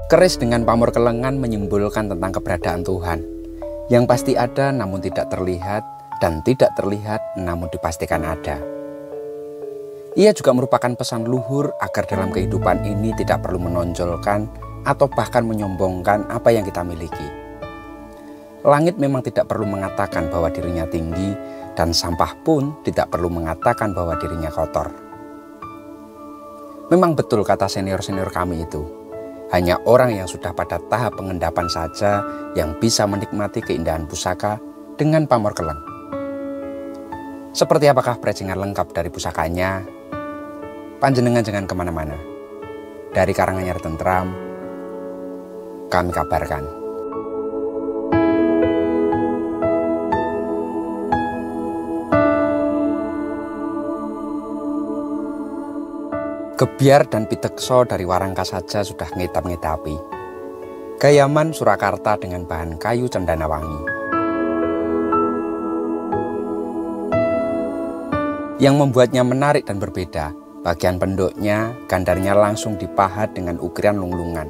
Keris dengan pamor kelengan menyimbolkan tentang keberadaan Tuhan, yang pasti ada namun tidak terlihat, dan tidak terlihat namun dipastikan ada. Ia juga merupakan pesan luhur agar dalam kehidupan ini tidak perlu menonjolkan atau bahkan menyombongkan apa yang kita miliki. Langit memang tidak perlu mengatakan bahwa dirinya tinggi, dan sampah pun tidak perlu mengatakan bahwa dirinya kotor. Memang betul kata senior-senior kami itu, hanya orang yang sudah pada tahap pengendapan saja yang bisa menikmati keindahan pusaka dengan pamor keleng. Seperti apakah prejengan lengkap dari pusakanya? Panjenengan jangan kemana-mana. Dari Karanganyar Tentram, kami kabarkan. Gebyar dan pitekso dari Warangka saja sudah ngedap-ngedapi. Gayaman Surakarta dengan bahan kayu cendana wangi. Yang membuatnya menarik dan berbeda, bagian penduknya, gandarnya langsung dipahat dengan ukiran lunglungan.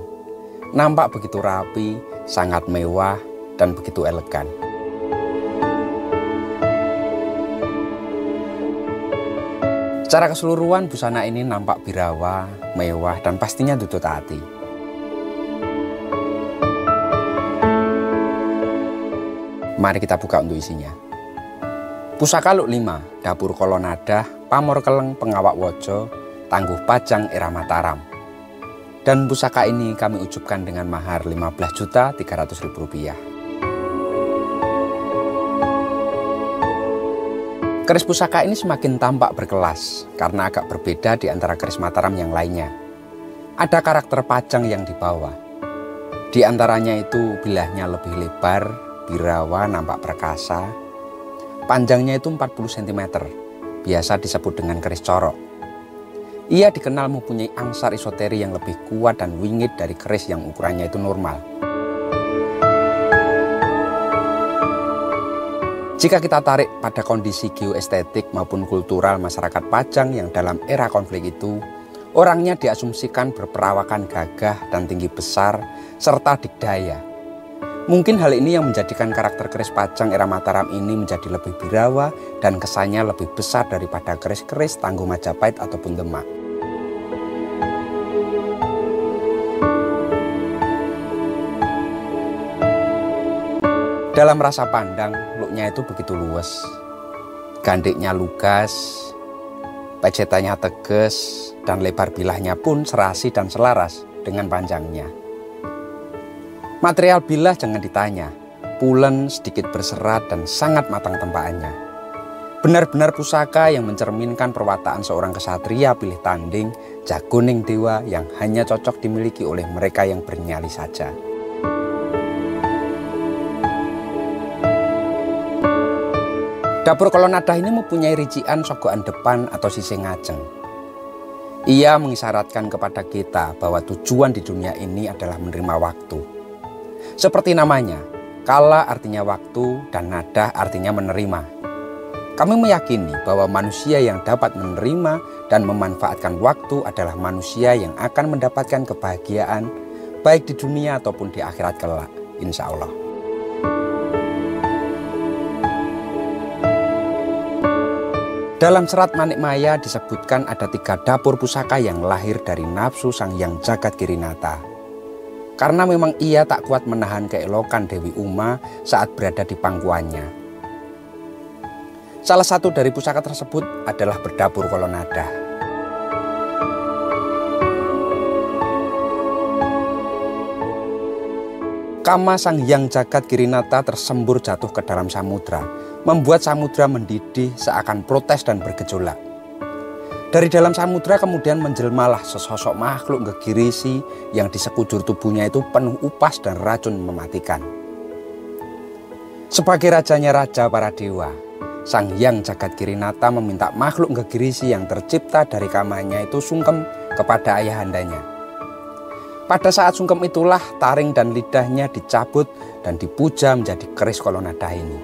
Nampak begitu rapi, sangat mewah, dan begitu elegan. Secara keseluruhan busana ini nampak birawa, mewah, dan pastinya tutut hati. Mari kita buka untuk isinya. Pusaka Luk 5, Dapur Kolonadah, Pamor Keleng Pengawak Wojo, Tangguh Pajang Era Mataram. Dan pusaka ini kami ujupkan dengan mahar Rp15.300.000. Keris pusaka ini semakin tampak berkelas karena agak berbeda di antara keris Mataram yang lainnya. Ada karakter pajang yang dibawa. Di antaranya itu bilahnya lebih lebar, birawa, nampak perkasa. Panjangnya itu 40 cm, biasa disebut dengan keris corok. Ia dikenal mempunyai angsar isoteri yang lebih kuat dan wingit dari keris yang ukurannya itu normal. Jika kita tarik pada kondisi geoestetik maupun kultural masyarakat Pajang yang dalam era konflik itu, orangnya diasumsikan berperawakan gagah dan tinggi besar, serta dikdaya. Mungkin hal ini yang menjadikan karakter keris Pajang era Mataram ini menjadi lebih birawa dan kesannya lebih besar daripada keris-keris Tangguh Majapahit ataupun Demak. Dalam rasa pandang, luknya itu begitu luas. Gandiknya lugas, pecetannya tegas, dan lebar bilahnya pun serasi dan selaras dengan panjangnya. Material bilah jangan ditanya, pulen, sedikit berserat, dan sangat matang tempaannya. Benar-benar pusaka yang mencerminkan perwataan seorang kesatria pilih tanding, jagoning dewa yang hanya cocok dimiliki oleh mereka yang bernyali saja. Dapur Kolonadah ini mempunyai rincian sogokan depan atau sisi ngajeng. Ia mengisyaratkan kepada kita bahwa tujuan di dunia ini adalah menerima waktu. Seperti namanya, kala artinya waktu dan nadah artinya menerima. Kami meyakini bahwa manusia yang dapat menerima dan memanfaatkan waktu adalah manusia yang akan mendapatkan kebahagiaan baik di dunia ataupun di akhirat kelak, insya Allah. Dalam serat Manikmaya disebutkan ada 3 dapur pusaka yang lahir dari nafsu Sang Hyang Jagat Kirinata. Karena memang ia tak kuat menahan keelokan Dewi Uma saat berada di pangkuannya. Salah satu dari pusaka tersebut adalah berdapur Kolonadah. Kama Sang Hyang Jagat Kirinata tersembur jatuh ke dalam samudra, membuat samudra mendidih seakan protes dan bergejolak. Dari dalam samudra kemudian menjelmalah sesosok makhluk gegirisi yang di sekujur tubuhnya itu penuh upas dan racun mematikan. Sebagai rajanya raja para dewa, Sang Hyang Jagat Kirinata meminta makhluk gegirisi yang tercipta dari kamanya itu sungkem kepada ayahandanya. Pada saat sungkem itulah taring dan lidahnya dicabut dan dipuja menjadi keris Kolonadah ini.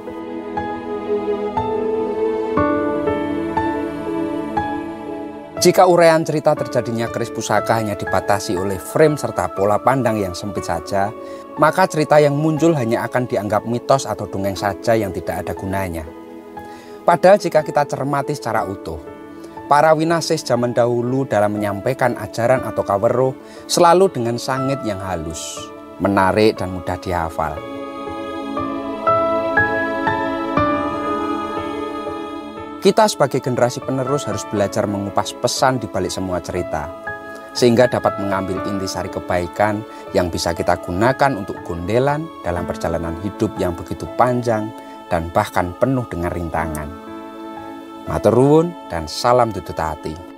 Jika uraian cerita terjadinya keris pusaka hanya dibatasi oleh frame serta pola pandang yang sempit saja, maka cerita yang muncul hanya akan dianggap mitos atau dongeng saja yang tidak ada gunanya. Padahal jika kita cermati secara utuh, para winasis zaman dahulu dalam menyampaikan ajaran atau kaweruh selalu dengan sangit yang halus, menarik dan mudah dihafal. Kita sebagai generasi penerus harus belajar mengupas pesan di balik semua cerita, sehingga dapat mengambil intisari kebaikan yang bisa kita gunakan untuk gondelan dalam perjalanan hidup yang begitu panjang dan bahkan penuh dengan rintangan. Matur nuwun dan salam tutut hati.